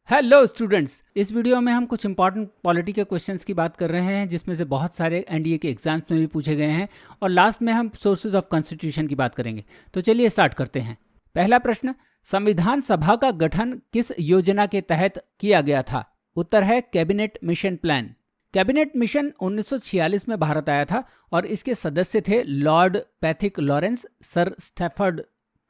Hello students, इस video में हम कुछ इंपॉर्टेंट पॉलिटी के क्वेश्चंस की बात कर रहे हैं जिसमें से बहुत सारे एनडीए के एग्जाम्स में भी पूछे गए हैं और लास्ट में हम सोर्सेज ऑफ कॉन्स्टिट्यूशन की बात करेंगे। तो चलिए स्टार्ट करते हैं। पहला प्रश्न, संविधान सभा का गठन किस योजना के तहत किया गया था? उत्तर है cabinet mission plan. Cabinet mission 1946 में भारत आया था और इसके सदस्य थे lord Pethick Lawrence, sir Stafford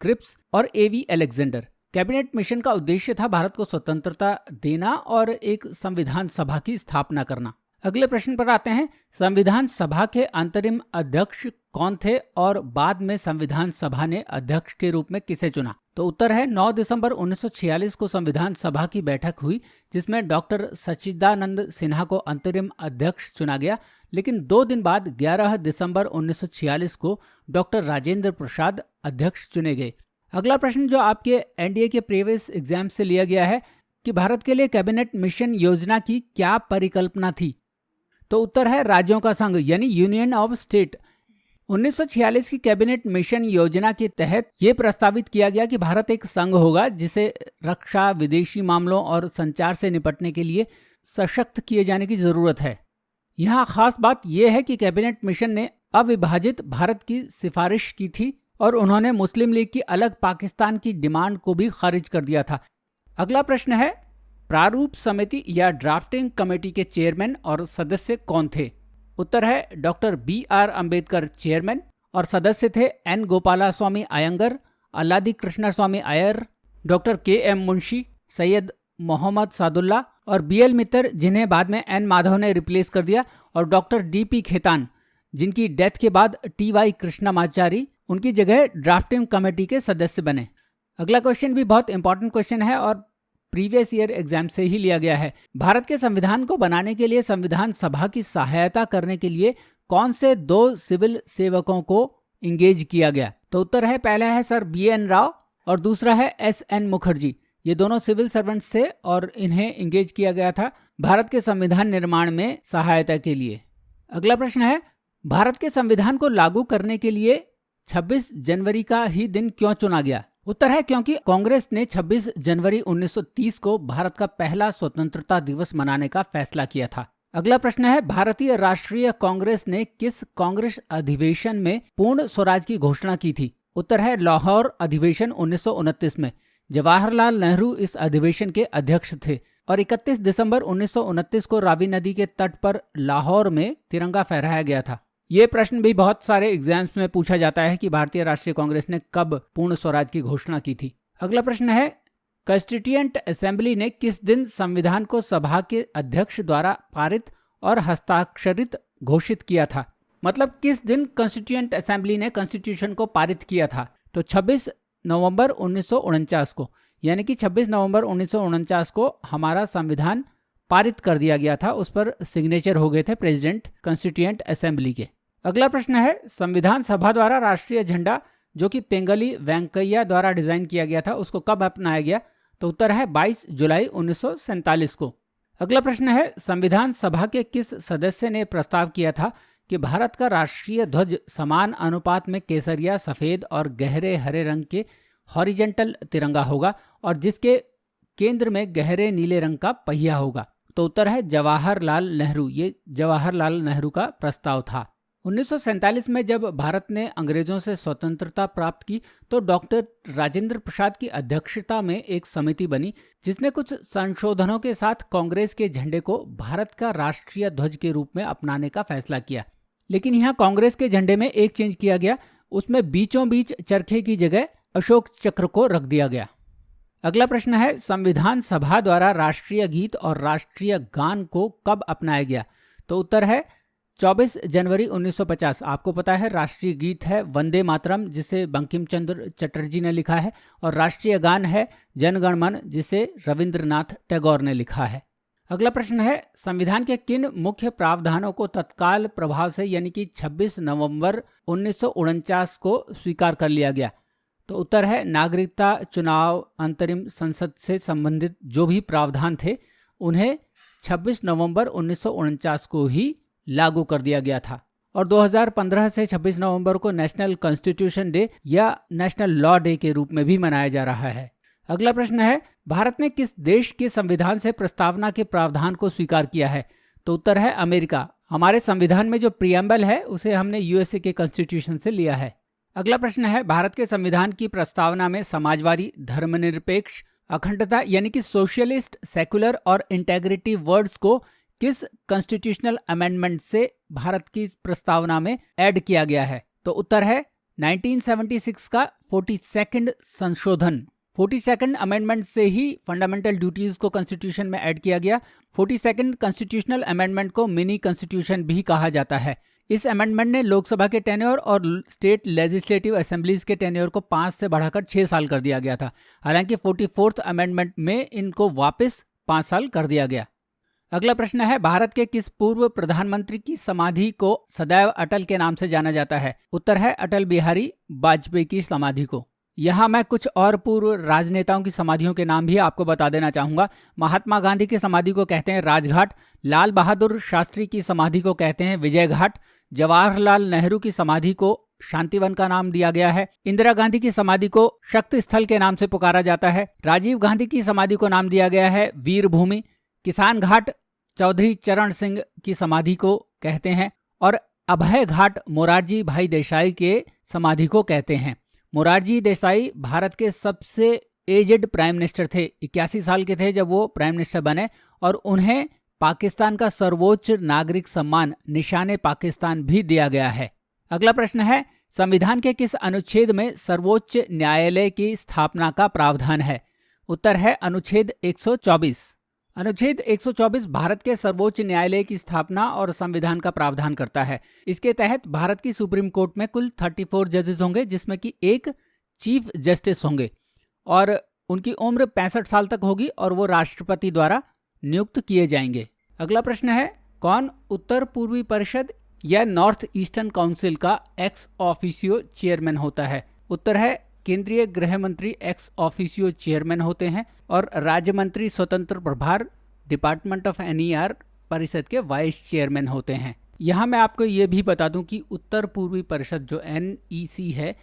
Cripps और एवी अलेक्जेंडर। कैबिनेट मिशन का उद्देश्य था भारत को स्वतंत्रता देना और एक संविधान सभा की स्थापना करना। अगले प्रश्न पर आते हैं। संविधान सभा के अंतरिम अध्यक्ष कौन थे और बाद में संविधान सभा ने अध्यक्ष के रूप में किसे चुना? तो उत्तर है 9 दिसंबर 1946 को संविधान सभा की बैठक हुई जिसमें डॉक्टर सच्चिदानंद सिन्हा को अंतरिम अध्यक्ष चुना गया, लेकिन 2 दिन बाद 11 दिसंबर 1946 को डॉक्टर राजेंद्र प्रसाद अध्यक्ष चुने गए। अगला प्रश्न जो आपके एनडीए के प्रीवियस एग्जाम से लिया गया है कि भारत के लिए कैबिनेट मिशन योजना की क्या परिकल्पना थी? तो उत्तर है राज्यों का संघ यानी यूनियन ऑफ स्टेट। 1946 की कैबिनेट मिशन योजना के तहत ये प्रस्तावित किया गया कि भारत एक संघ होगा जिसे रक्षा, विदेशी मामलों और संचार से निपटने के लिए सशक्त किए जाने की जरूरत है। यहाँ खास बात यह है कि कैबिनेट मिशन ने अविभाजित भारत की सिफारिश की थी और उन्होंने मुस्लिम लीग की अलग पाकिस्तान की डिमांड को भी खारिज कर दिया था। अगला प्रश्न है, प्रारूप समिति या ड्राफ्टिंग कमेटी के चेयरमैन और सदस्य कौन थे? उत्तर है डॉक्टर बी.आर. अंबेडकर चेयरमैन और सदस्य थे N. Gopalaswami Ayyangar, Alladi Krishnaswami Iyer, doctor K M. Munshi, Syed Mohammad Saadulla और बी.एल. मित्तर, जिन्हें बाद में एन. माधव ने रिप्लेस कर दिया, और डॉक्टर डी.पी. खेतान, जिनकी डेथ के बाद टी.वाई. कृष्णमाचारी उनकी जगह ड्राफ्टिंग कमेटी के सदस्य बने। अगला क्वेश्चन भी बहुत इंपॉर्टेंट क्वेश्चन है और प्रीवियस ईयर एग्जाम से ही लिया गया है। भारत के संविधान को बनाने के लिए संविधान सभा की सहायता करने के लिए कौन से 2 सिविल सेवकों को इंगेज किया गया? तो उत्तर है पहला है सर बी.एन. राव और दूसरा है एस.एन. मुखर्जी। ये दोनों सिविल सर्वेंट्स थे और इन्हें इंगेज किया गया था भारत के संविधान निर्माण में सहायता के लिए। अगला प्रश्न है, भारत के संविधान को लागू करने के लिए 26 जनवरी का ही दिन क्यों चुना गया? उत्तर है क्योंकि कांग्रेस ने 26 जनवरी 1930 को भारत का पहला स्वतंत्रता दिवस मनाने का फैसला किया था। अगला प्रश्न है, भारतीय राष्ट्रीय कांग्रेस ने किस कांग्रेस अधिवेशन में पूर्ण स्वराज की घोषणा की थी? उत्तर है लाहौर अधिवेशन 1929 में। जवाहरलाल नेहरू इस अधिवेशन के अध्यक्ष थे और 31 दिसंबर 1929 को रावी नदी के तट पर लाहौर में तिरंगा फहराया गया था। ये प्रश्न भी बहुत सारे एग्जाम्स में पूछा जाता है कि भारतीय राष्ट्रीय कांग्रेस ने कब पूर्ण स्वराज की घोषणा की थी। अगला प्रश्न है, कॉन्स्टिट्यूएंट असेंबली ने किस दिन संविधान को सभा के अध्यक्ष द्वारा पारित और हस्ताक्षरित घोषित किया था? मतलब किस दिन कॉन्स्टिट्यूएंट असेंबली ने कॉन्स्टिट्यूशन को पारित किया था? तो 26 नवंबर 1949 को, यानी कि 26 नवंबर 1949 को हमारा संविधान पारित कर दिया गया था। उस पर सिग्नेचर हो गए थे प्रेसिडेंट कॉन्स्टिट्यूएंट असेंबली के। अगला प्रश्न है, संविधान सभा द्वारा राष्ट्रीय झंडा जो कि पेंगली वेंकैया द्वारा डिजाइन किया गया था उसको कब अपनाया गया? तो उत्तर है 22 जुलाई 1947 को। अगला प्रश्न है, संविधान सभा के किस सदस्य ने प्रस्ताव किया था कि भारत का राष्ट्रीय ध्वज समान अनुपात में केसरिया, सफेद और गहरे हरे रंग के हॉरिजेंटल तिरंगा होगा और जिसके केंद्र में गहरे नीले रंग का पहिया होगा? तो उत्तर है जवाहरलाल नेहरू। ये जवाहरलाल नेहरू का प्रस्ताव था। 1947 में जब भारत ने अंग्रेजों से स्वतंत्रता प्राप्त की तो डॉक्टर राजेंद्र प्रसाद की अध्यक्षता में एक समिति बनी जिसने कुछ संशोधनों के साथ कांग्रेस के झंडे को भारत का राष्ट्रीय ध्वज के रूप में अपनाने का फैसला किया। लेकिन यहाँ कांग्रेस के झंडे में एक चेंज किया गया, उसमें बीचों बीच चरखे की जगह अशोक चक्र को रख दिया गया। अगला प्रश्न है, संविधान सभा द्वारा राष्ट्रीय गीत और राष्ट्रीय गान को कब अपनाया गया? तो उत्तर है 24 जनवरी 1950। आपको पता है राष्ट्रीय गीत है वंदे मातरम जिसे बंकिम चंद्र चटर्जी ने लिखा है और राष्ट्रीय गान है जन गण मन जिसे रविंद्रनाथ टैगोर ने लिखा है। अगला प्रश्न है, संविधान के किन मुख्य प्रावधानों को तत्काल प्रभाव से यानी कि 26 नवंबर 1949 को स्वीकार कर लिया गया? तो उत्तर है नागरिकता, चुनाव, अंतरिम संसद से संबंधित जो भी प्रावधान थे उन्हें 26 नवंबर 1949 को ही लागू कर दिया गया था और 2015 से 26 नवंबर को नेशनल कॉन्स्टिट्यूशन डे या नेशनल लॉ डे के रूप में भी मनाया जा रहा है। अगला प्रश्न है, भारत ने किस देश के संविधान से प्रस्तावना के प्रावधान को स्वीकार किया है? तो उत्तर है अमेरिका। हमारे संविधान में जो प्रियम्बल है उसे हमने यूएसए के कॉन्स्टिट्यूशन से लिया है। अगला प्रश्न है, भारत के संविधान की प्रस्तावना में समाजवादी, धर्मनिरपेक्ष, अखंडता यानी कि सोशलिस्ट, सेकुलर और इंटेग्रिटी वर्ड्स को किस कॉन्स्टिट्यूशनल अमेंडमेंट से भारत की प्रस्तावना में ऐड किया गया है? तो उत्तर है 1976 का 42nd संशोधन। 42nd अमेंडमेंट से ही फंडामेंटल ड्यूटीज को कॉन्स्टिट्यूशन में ऐड किया गया। 42nd कॉन्स्टिट्यूशनल अमेंडमेंट को मिनी कॉन्स्टिट्यूशन भी कहा जाता है। इस अमेंडमेंट ने लोकसभा के टेन्योर और स्टेट लेजिस्लेटिव असेंबलीज के टेन्योर को 5 से बढ़ाकर 6 साल कर दिया गया था। हालांकि 44th अमेंडमेंट में इनको वापस 5 साल कर दिया गया। अगला प्रश्न है, भारत के किस पूर्व प्रधानमंत्री की समाधि को सदैव अटल के नाम से जाना जाता है? उत्तर है अटल बिहारी वाजपेयी की समाधि को। यहाँ मैं कुछ और पूर्व राजनेताओं की समाधियों के नाम भी आपको बता देना चाहूंगा। महात्मा गांधी की समाधि को कहते हैं राजघाट, लाल बहादुर शास्त्री की समाधि को कहते हैं विजय घाट, जवाहरलाल नेहरू की समाधि को शांतिवन का नाम दिया गया है, इंदिरा गांधी की समाधि को शक्ति स्थल के नाम से पुकारा जाता है, राजीव गांधी की समाधि को नाम दिया गया है वीर भूमि, किसान घाट चौधरी चरण सिंह की समाधि को कहते हैं और अभय घाट मोरारजी भाई देसाई के समाधि को कहते हैं। मोरारजी देसाई भारत के सबसे एजेड प्राइम मिनिस्टर थे। 81 साल के थे जब वो प्राइम मिनिस्टर बने और उन्हें पाकिस्तान का सर्वोच्च नागरिक सम्मान निशाने पाकिस्तान भी दिया गया है। अगला प्रश्न है, संविधान के किस अनुच्छेद में सर्वोच्च न्यायालय की स्थापना का प्रावधान है? उत्तर है अनुच्छेद 124। अनुच्छेद 124 भारत के सर्वोच्च न्यायालय की स्थापना और संविधान का प्रावधान करता है। इसके तहत भारत की सुप्रीम कोर्ट में कुल 34 जजेस होंगे, जिसमें कि एक चीफ जस्टिस होंगे और उनकी उम्र 65 साल तक होगी और वो राष्ट्रपति द्वारा नियुक्त किए जाएंगे। अगला प्रश्न है, कौन उत्तर पूर्वी परिषद या नॉर्थ ईस्टर्न काउंसिल का एक्स ऑफिशियो चेयरमैन होता है? उत्तर है केंद्रीय गृह मंत्री एक्स ऑफिशियो चेयरमैन होते हैं और राज्य मंत्री स्वतंत्र प्रभार डिपार्टमेंट ऑफ एनईआर परिषद के वाइस चेयरमैन होते हैं। यहाँ मैं आपको ये भी बता दूं कि उत्तर पूर्वी परिषद जो एनईसी है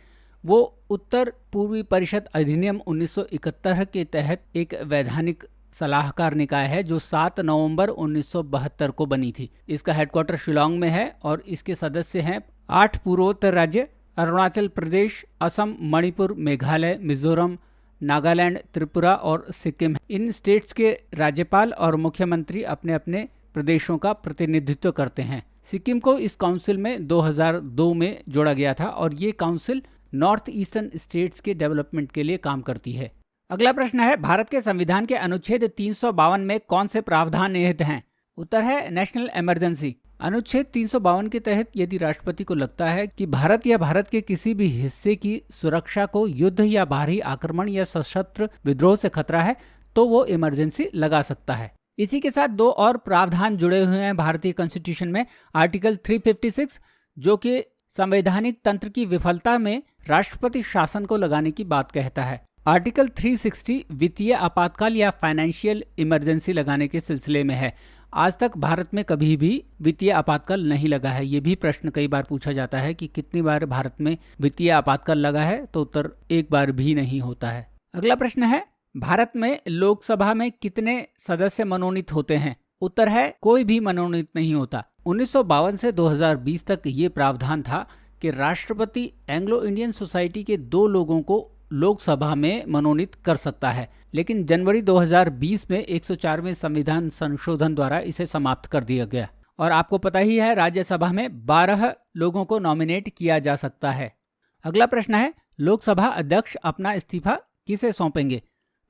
वो उत्तर पूर्वी परिषद अधिनियम 1971 के तहत एक वैधानिक सलाहकार निकाय है जो 7 नवंबर 1972 को बनी थी। इसका हेडक्वार्टर शिलोंग में है और इसके सदस्य हैं 8 पूर्वोत्तर राज्य अरुणाचल प्रदेश, असम, मणिपुर, मेघालय, मिजोरम, नागालैंड, त्रिपुरा और सिक्किम। इन स्टेट्स के राज्यपाल और मुख्यमंत्री अपने अपने प्रदेशों का प्रतिनिधित्व करते हैं। सिक्किम को इस काउंसिल में 2002 में जोड़ा गया था और ये काउंसिल नॉर्थ ईस्टर्न स्टेट्स के डेवलपमेंट के लिए काम करती है। अगला प्रश्न है, भारत के संविधान के अनुच्छेद 352 में कौन से प्रावधान निहित हैं? उत्तर है नेशनल इमरजेंसी। अनुच्छेद 352 के तहत यदि राष्ट्रपति को लगता है कि भारत या भारत के किसी भी हिस्से की सुरक्षा को युद्ध या बाहरी आक्रमण या सशस्त्र विद्रोह से खतरा है तो वो इमरजेंसी लगा सकता है। इसी के साथ 2 और प्रावधान जुड़े हुए हैं भारतीय कॉन्स्टिट्यूशन में। आर्टिकल 356 जो कि संवैधानिक तंत्र की विफलता में राष्ट्रपति शासन को लगाने की बात कहता है। आर्टिकल 360 वित्तीय आपातकाल या फाइनेंशियल इमरजेंसी लगाने के सिलसिले में है। आज तक भारत में कभी भी वित्तीय आपातकाल नहीं लगा है। ये भी प्रश्न कई बार पूछा जाता है कि कितनी बार भारत में वित्तीय आपातकाल लगा है, तो उत्तर एक बार भी नहीं होता है। अगला प्रश्न है, भारत में लोकसभा में कितने सदस्य मनोनीत होते हैं? उत्तर है कोई भी मनोनीत नहीं होता। 1952 से 2020 तक ये प्रावधान था कि राष्ट्रपति एंग्लो इंडियन सोसाइटी के 2 लोगों को लोकसभा में मनोनीत कर सकता है, लेकिन जनवरी 2020 में 104वें संविधान संशोधन द्वारा इसे समाप्त कर दिया गया। और आपको पता ही है राज्यसभा में 12 लोगों को नॉमिनेट किया जा सकता है। अगला प्रश्न है, लोकसभा अध्यक्ष अपना इस्तीफा किसे सौंपेंगे?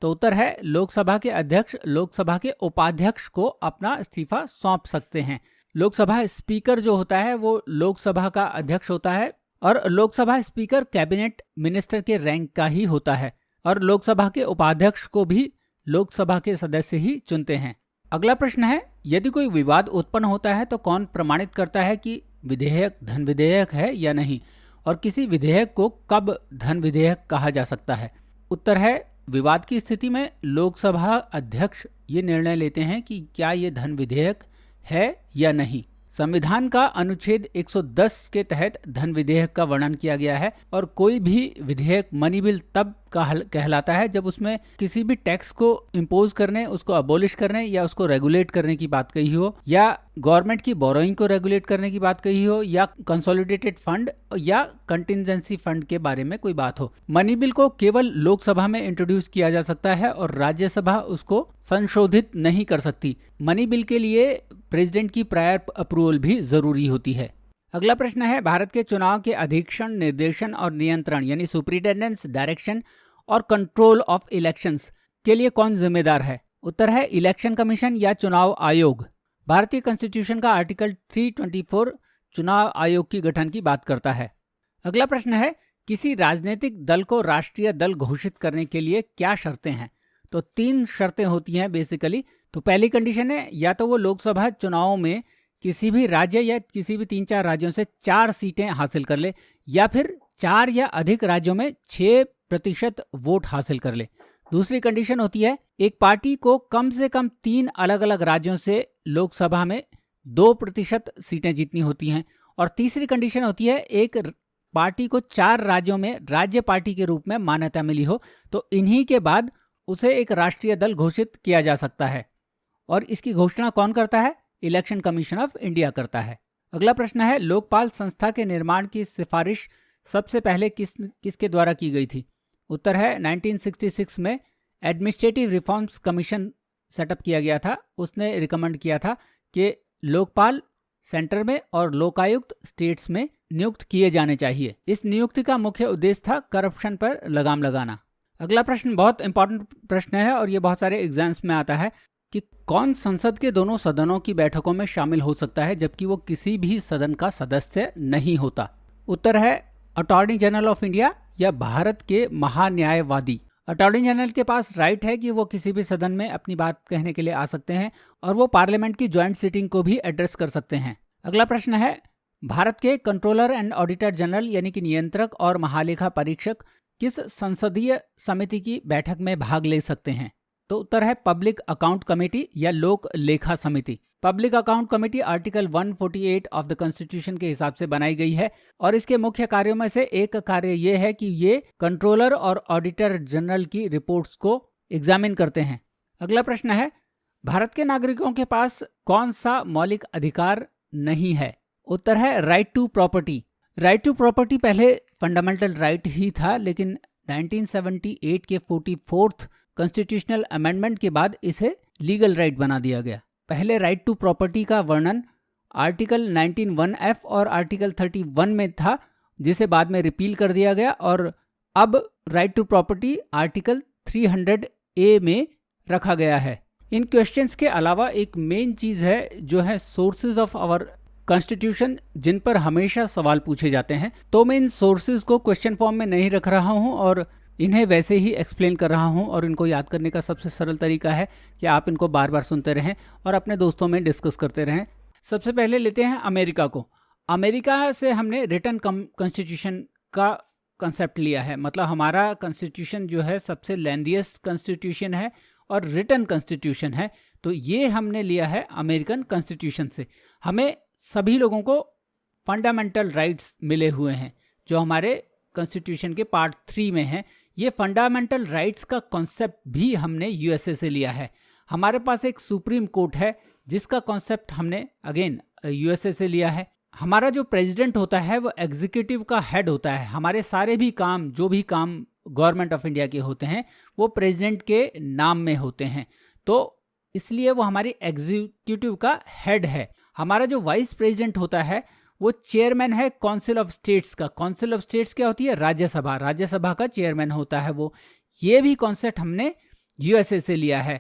तो उत्तर है लोकसभा के अध्यक्ष लोकसभा के उपाध्यक्ष को अपना इस्तीफा सौंप सकते हैं। लोकसभा स्पीकर जो होता है वो लोकसभा का अध्यक्ष होता है और लोकसभा स्पीकर कैबिनेट मिनिस्टर के रैंक का ही होता है और लोकसभा के उपाध्यक्ष को भी लोकसभा के सदस्य ही चुनते हैं। अगला प्रश्न है, यदि कोई विवाद उत्पन्न होता है तो कौन प्रमाणित करता है कि विधेयक धन विधेयक है या नहीं, और किसी विधेयक को कब धन विधेयक कहा जा सकता है? उत्तर है विवाद की स्थिति में लोकसभा अध्यक्ष ये निर्णय लेते हैं कि क्या ये धन विधेयक है या नहीं। संविधान का अनुच्छेद 110 के तहत धन विधेयक का वर्णन किया गया है और कोई भी विधेयक मनी बिल तब कहलाता है जब उसमें किसी भी टैक्स को इम्पोज करने, उसको अबोलिश करने या उसको रेगुलेट करने की बात कही हो, या गवर्नमेंट की बोरोइंग को रेगुलेट करने की बात कही हो, या कंसोलिडेटेड फंड या कंटिजेंसी फंड के बारे में कोई बात हो। मनी बिल को केवल लोकसभा में इंट्रोड्यूस किया जा सकता है और राज्यसभा उसको संशोधित नहीं कर सकती। मनी बिल के लिए प्रेसिडेंट की प्रायर अप्रूवल भी जरूरी होती है। अगला प्रश्न है, भारत के चुनाव के अधीक्षण, निर्देशन और नियंत्रण यानी सुपरिटेंडेंस, डायरेक्शन और कंट्रोल ऑफ इलेक्शंस के लिए कौन जिम्मेदार है? उत्तर है इलेक्शन कमीशन या चुनाव आयोग। भारतीय कॉन्स्टिट्यूशन का आर्टिकल 324 चुनाव आयोग की गठन की बात करता है। अगला प्रश्न है, किसी राजनीतिक दल को राष्ट्रीय दल घोषित करने के लिए क्या शर्तें हैं? तो 3 शर्तें होती हैं बेसिकली। तो पहली कंडीशन है, या तो वो लोकसभा चुनाव में किसी भी राज्य या किसी भी 3-4 राज्यों से 4 सीटें हासिल कर ले, या फिर 4 या अधिक राज्यों में 6% वोट हासिल कर ले। दूसरी कंडीशन होती है, एक पार्टी को कम से कम 3 अलग अलग राज्यों से लोकसभा में 2% सीटें जीतनी होती हैं। और तीसरी कंडीशन होती है, एक पार्टी को 4 राज्यों में राज्य पार्टी के रूप में मान्यता मिली हो, तो इन्हीं के बाद उसे एक राष्ट्रीय दल घोषित किया जा सकता है। और इसकी घोषणा कौन करता है? इलेक्शन कमीशन ऑफ इंडिया करता है। अगला प्रश्न है, लोकपाल संस्था के निर्माण की सिफारिश सबसे पहले किसके द्वारा की गई थी? उत्तर है 1966 में एडमिनिस्ट्रेटिव रिफॉर्म्स कमीशन सेटअप किया गया था। उसने रिकमेंड किया था कि लोकपाल सेंटर में और लोकायुक्त स्टेट्स में नियुक्त किए जाने चाहिए। इस नियुक्ति का मुख्य उद्देश्य था करप्शन पर लगाम लगाना। अगला प्रश्न बहुत इंपॉर्टेंट प्रश्न है और ये बहुत सारे एग्जाम्स में आता है कि कौन संसद के दोनों सदनों की बैठकों में शामिल हो सकता है जबकि वो किसी भी सदन का सदस्य नहीं होता? उत्तर है अटॉर्नी जनरल ऑफ इंडिया या भारत के महान्यायवादी। अटॉर्नी जनरल के पास राइट है कि वो किसी भी सदन में अपनी बात कहने के लिए आ सकते हैं और वो पार्लियामेंट की ज्वाइंट सिटिंग को भी एड्रेस कर सकते हैं। अगला प्रश्न है, भारत के कंट्रोलर एंड ऑडिटर जनरल यानी कि नियंत्रक और महालेखा परीक्षक किस संसदीय समिति की बैठक में भाग ले सकते हैं? तो उत्तर है पब्लिक अकाउंट कमेटी या लोक लेखा समिति। Public account committee article 148 of the constitution के हिसाब से बनाई गई है और इसके मुख्य कार्यों में से एक कार्य ये है कि ये कंट्रोलर और ऑडिटर जनरल की रिपोर्ट्स को एग्जामिन करते हैं। अगला प्रश्न है, भारत के नागरिकों के पास कौन सा मौलिक अधिकार नहीं है? उत्तर है right to property. Right to property पहले फंडामेंटल राइट ही था, लेकिन 1978 के 44th कॉन्स्टिट्यूशनल अमेंडमेंट के बाद इसे लीगल राइट बना दिया गया। पहले राइट टू प्रॉपर्टी का वर्णन आर्टिकल 19(1)(f) और आर्टिकल 31 में था, जिसे बाद में रिपील कर दिया गया और अब right to property article 300A में रखा गया है। इन क्वेश्चंस के अलावा एक मेन चीज है जो है सोर्सेज ऑफ आवर कॉन्स्टिट्यूशन, जिन पर हमेशा सवाल पूछे जाते हैं। तो मैं इन सोर्सेज को क्वेश्चन फॉर्म में नहीं रख रहा हूं और इन्हें वैसे ही एक्सप्लेन कर रहा हूं और इनको याद करने का सबसे सरल तरीका है कि आप इनको बार बार सुनते रहें और अपने दोस्तों में डिस्कस करते रहें। सबसे पहले लेते हैं अमेरिका को। अमेरिका से हमने रिटन कॉन्स्टिट्यूशन का कंसेप्ट लिया है, मतलब हमारा कॉन्स्टिट्यूशन जो है सबसे लेंथीएस्ट कॉन्स्टिट्यूशन है और रिटन कॉन्स्टिट्यूशन है। तो ये हमने लिया है अमेरिकन कॉन्स्टिट्यूशन से। हमें सभी लोगों को फंडामेंटल राइट्स मिले हुए हैं जो हमारे कॉन्स्टिट्यूशन के पार्ट 3 में है। ये फंडामेंटल राइट्स का कॉन्सेप्ट भी हमने यूएसए से लिया है। हमारे पास एक सुप्रीम कोर्ट है जिसका कॉन्सेप्ट हमने अगेन यूएसए से लिया है। हमारा जो प्रेसिडेंट होता है वो एग्जीक्यूटिव का हेड होता है। हमारे सारे भी काम, जो भी काम गवर्नमेंट ऑफ इंडिया के होते हैं वो प्रेसिडेंट के नाम में होते हैं, तो इसलिए वो हमारी एग्जीक्यूटिव का हेड है। हमारा जो वाइस प्रेसिडेंट होता है वो चेयरमैन है काउंसिल ऑफ स्टेट्स का। काउंसिल ऑफ स्टेट्स क्या होती है? राज्यसभा। राज्यसभा का चेयरमैन होता है वो। ये भी कॉन्सेप्ट हमने यूएसए से लिया है।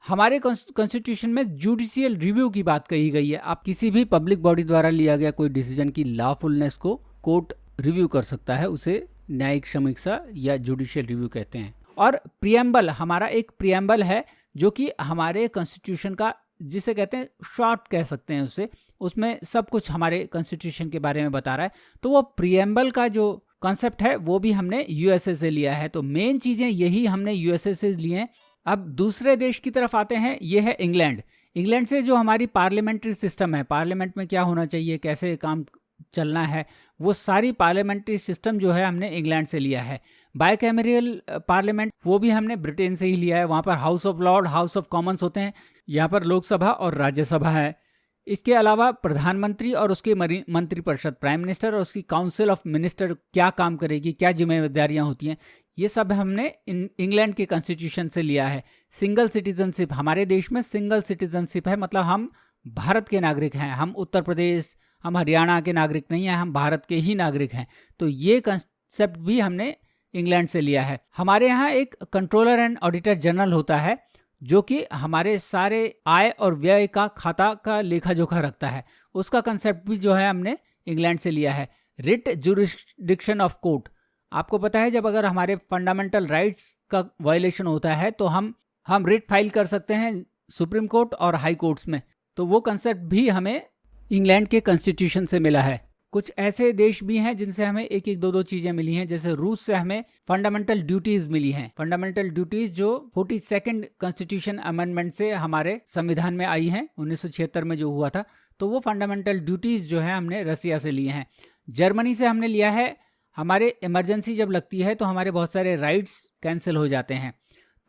हमारे कॉन्स्टिट्यूशन में जुडिशियल रिव्यू की बात कही गई है। आप किसी भी पब्लिक बॉडी द्वारा लिया गया कोई डिसीजन की लॉफुलनेस को कोर्ट रिव्यू कर सकता है, उसे न्यायिक समीक्षा या जुडिशियल रिव्यू कहते हैं। और प्रियम्बल, हमारा एक प्रियम्बल है जो कि हमारे कॉन्स्टिट्यूशन का, जिसे कहते हैं शॉर्ट कह सकते हैं उसे, उसमें सब कुछ हमारे कॉन्स्टिट्यूशन के बारे में बता रहा है। तो वो प्रियम्बल का जो कॉन्सेप्ट है वो भी हमने यूएसए से लिया है। तो मेन चीजें यही हमने यूएसए से ली हैं। अब दूसरे देश की तरफ आते हैं, ये है इंग्लैंड। इंग्लैंड से जो हमारी पार्लियामेंट्री सिस्टम है, पार्लियामेंट में क्या होना चाहिए, कैसे काम चलना है, वो सारी पार्लियामेंट्री सिस्टम जो है हमने इंग्लैंड से लिया है। बायकैमरियल पार्लियामेंट वो भी हमने ब्रिटेन से ही लिया है। वहाँ पर house of Lord, house of Commons होते हैं, यहाँ पर लोकसभा और राज्यसभा है। इसके अलावा प्रधानमंत्री और उसके मंत्रिपरिषद, प्राइम मिनिस्टर और उसकी काउंसिल ऑफ मिनिस्टर क्या काम करेगी, क्या जिम्मेदारियां होती हैं, ये सब हमने इंग्लैंड के कॉन्स्टिट्यूशन से लिया है। सिंगल सिटीजनशिप, हमारे देश में सिंगल सिटीजनशिप है, मतलब हम भारत के नागरिक हैं। हम उत्तर प्रदेश, हम हरियाणा के नागरिक नहीं हैं, हम भारत के ही नागरिक हैं। तो ये कंसेप्ट भी हमने इंग्लैंड से लिया है। हमारे यहाँ एक कंट्रोलर एंड ऑडिटर जनरल होता है जो कि हमारे सारे आय और व्यय का खाता का लेखा जोखा रखता है। उसका कंसेप्ट भी जो है हमने इंग्लैंड से लिया है। रिट जुरिस्डिक्शन ऑफ कोर्ट, आपको पता है जब अगर हमारे फंडामेंटल राइट्स का वायलेशन होता है तो हम रिट फाइल कर सकते हैं सुप्रीम कोर्ट और हाई कोर्ट्स में। तो वो कंसेप्ट भी हमें इंग्लैंड के कॉन्स्टिट्यूशन से मिला है। कुछ ऐसे देश भी हैं जिनसे हमें एक एक दो चीजें मिली हैं, जैसे रूस से हमें फंडामेंटल ड्यूटीज मिली हैं। फंडामेंटल ड्यूटीज जो 42nd कॉन्स्टिट्यूशन अमेंडमेंट से हमारे संविधान में आई हैं, 1976 में जो हुआ था। तो वो फंडामेंटल ड्यूटीज जो है हमने रसिया से लिए हैं। जर्मनी से हमने लिया है, हमारे इमरजेंसी जब लगती है तो हमारे बहुत सारे राइट्स कैंसिल हो जाते हैं।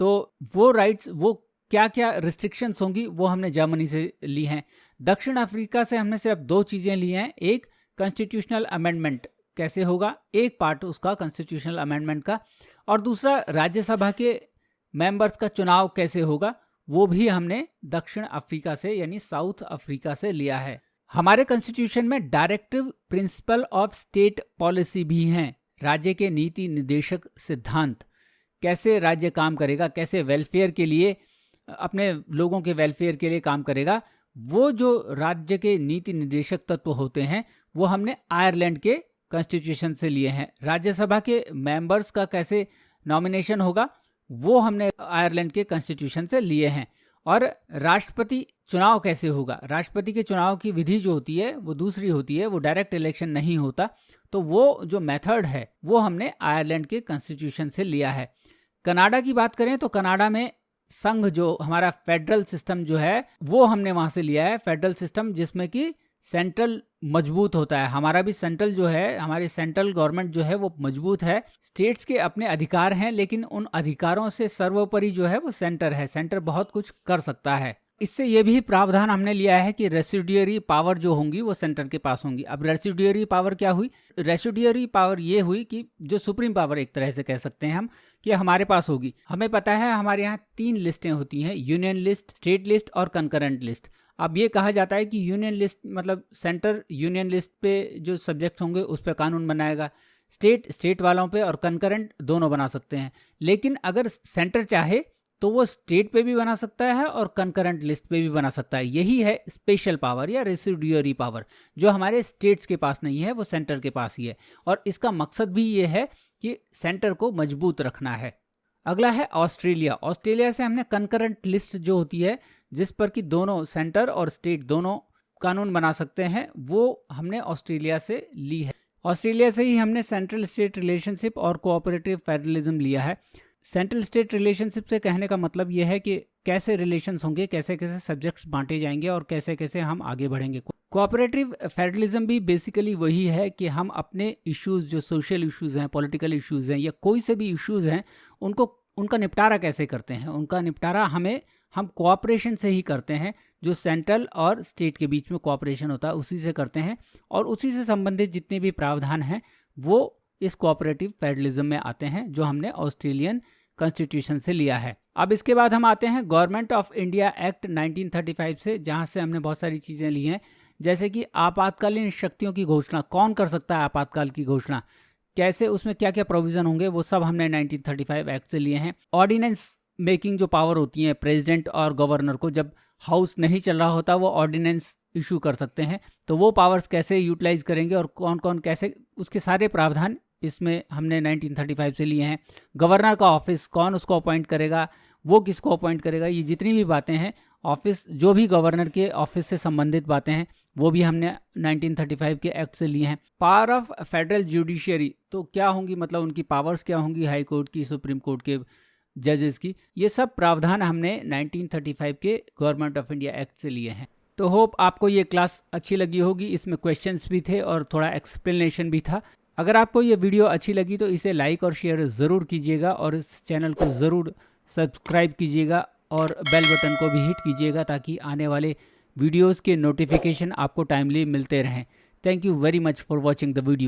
तो वो राइट्स, वो क्या क्या रिस्ट्रिक्शंस होंगी, वो हमने जर्मनी से ली हैं। दक्षिण अफ्रीका से हमने सिर्फ 2 चीज़ें ली हैं। एक कॉन्स्टिट्यूशनल अमेंडमेंट कैसे होगा, एक पार्ट उसका कॉन्स्टिट्यूशनल अमेंडमेंट का, और दूसरा राज्यसभा के मेंबर्स का चुनाव कैसे होगा, वो भी हमने दक्षिण अफ्रीका से यानी साउथ अफ्रीका से लिया है। हमारे कॉन्स्टिट्यूशन में directive principle of state policy भी हैं, राज्य के नीति निर्देशक सिद्धांत, कैसे राज्य काम करेगा, कैसे वेलफेयर के लिए, अपने लोगों के वेलफेयर के लिए काम करेगा। वो जो राज्य के नीति निर्देशक तत्व होते हैं वो हमने आयरलैंड के कॉन्स्टिट्यूशन से लिए हैं। राज्यसभा के मेंबर्स का कैसे नॉमिनेशन होगा वो हमने आयरलैंड के कॉन्स्टिट्यूशन से लिए हैं। और राष्ट्रपति चुनाव कैसे होगा, राष्ट्रपति के चुनाव की विधि जो होती है वो दूसरी होती है, वो डायरेक्ट इलेक्शन नहीं होता। तो वो जो मेथड है वो हमने आयरलैंड के कॉन्स्टिट्यूशन से लिया है। कनाडा की बात करें तो कनाडा में संघ, जो हमारा फेडरल सिस्टम जो है वो हमने वहां से लिया है। फेडरल सिस्टम जिसमें कि सेंट्रल मजबूत होता है। हमारा भी सेंट्रल जो है, हमारी सेंट्रल गवर्नमेंट जो है वो मजबूत है। स्टेट्स के अपने अधिकार हैं, लेकिन उन अधिकारों से सर्वोपरि जो है वो सेंटर है। सेंटर बहुत कुछ कर सकता है। इससे ये भी प्रावधान हमने लिया है कि रेसिड्यूअरी पावर जो होंगी वो सेंटर के पास होंगी। अब रेसिड्यूअरी पावर क्या हुई, रेसिड्यूअरी पावर ये हुई कि जो सुप्रीम पावर एक तरह से कह सकते हैं हम, कि हमारे पास होगी। हमें पता है हमारे यहाँ 3 लिस्टें होती हैं, यूनियन लिस्ट, स्टेट लिस्ट और कंकरेंट लिस्ट। अब ये कहा जाता है कि यूनियन लिस्ट मतलब सेंटर यूनियन लिस्ट पे जो सब्जेक्ट्स होंगे उस पर कानून बनाएगा, स्टेट वालों पे, और कंकरेंट दोनों बना सकते हैं। लेकिन अगर सेंटर चाहे तो वो स्टेट पे भी बना सकता है और कंकरेंट लिस्ट पे भी बना सकता है। यही है स्पेशल पावर या रेसिड्यूअरी पावर, जो हमारे स्टेट्स के पास नहीं है, वो सेंटर के पास ही है। और इसका मकसद भी ये है कि सेंटर को मजबूत रखना है। अगला है ऑस्ट्रेलिया। ऑस्ट्रेलिया से हमने कंकरेंट लिस्ट जो होती है, जिस पर कि दोनों सेंटर और स्टेट दोनों कानून बना सकते हैं, वो हमने ऑस्ट्रेलिया से ली है। ऑस्ट्रेलिया से ही हमने सेंट्रल स्टेट रिलेशनशिप और कोऑपरेटिव फेडरलिज्म लिया है। सेंट्रल स्टेट रिलेशनशिप से कहने का मतलब यह है कि कैसे रिलेशंस होंगे, कैसे कैसे सब्जेक्ट्स बांटे जाएंगे और कैसे कैसे हम आगे बढ़ेंगे। कोऑपरेटिव फेडरलिज्म भी बेसिकली वही है कि हम अपने इश्यूज, जो सोशल इश्यूज हैं, पॉलिटिकल इश्यूज हैं, या कोई से भी इश्यूज हैं, उनका निपटारा कैसे करते हैं। उनका निपटारा हम कोऑपरेशन से ही करते हैं। जो सेंट्रल और स्टेट के बीच में कोऑपरेशन होता है उसी से करते हैं, और उसी से संबंधित जितने भी प्रावधान हैं वो इस कोऑपरेटिव फेडरलिज्म में आते हैं, जो हमने ऑस्ट्रेलियन कॉन्स्टिट्यूशन से लिया है। अब इसके बाद हम आते हैं गवर्नमेंट ऑफ इंडिया एक्ट 1935 से, जहां से हमने बहुत सारी चीज़ें ली हैं, जैसे कि आपातकालीन शक्तियों की घोषणा। कौन कर सकता है आपातकाल की घोषणा, कैसे, उसमें क्या क्या प्रोविजन होंगे, वो सब हमने 1935 एक्ट से लिए हैं। ऑर्डिनेंस मेकिंग जो पावर होती है प्रेसिडेंट और गवर्नर को, जब हाउस नहीं चल रहा होता वो ऑर्डिनेंस इशू कर सकते हैं, तो वो पावर्स कैसे यूटिलाइज करेंगे और कौन कौन कैसे, उसके सारे प्रावधान इसमें हमने 1935 से लिए हैं। गवर्नर का ऑफिस, कौन उसको अपॉइंट करेगा, वो किसको अपॉइंट करेगा, ये जितनी भी बातें हैं, ऑफिस जो भी गवर्नर के ऑफिस से संबंधित बातें हैं, वो भी हमने 1935 के एक्ट से लिए हैं। पावर ऑफ फेडरल जुडिशियरी, तो क्या होंगी, मतलब उनकी पावर्स क्या होंगी, हाई कोर्ट की, सुप्रीम कोर्ट के जजेस की, ये सब प्रावधान हमने 1935 के गवर्नमेंट ऑफ इंडिया एक्ट से लिए हैं। तो होप आपको ये क्लास अच्छी लगी होगी। इसमें क्वेश्चंस भी थे और थोड़ा एक्सप्लेनेशन भी था। अगर आपको ये वीडियो अच्छी लगी तो इसे लाइक और शेयर ज़रूर कीजिएगा और इस चैनल को ज़रूर सब्सक्राइब कीजिएगा और बेल बटन को भी हिट कीजिएगा ताकि आने वाले वीडियोस के नोटिफिकेशन आपको टाइमली मिलते रहें। Thank you very much for watching the video.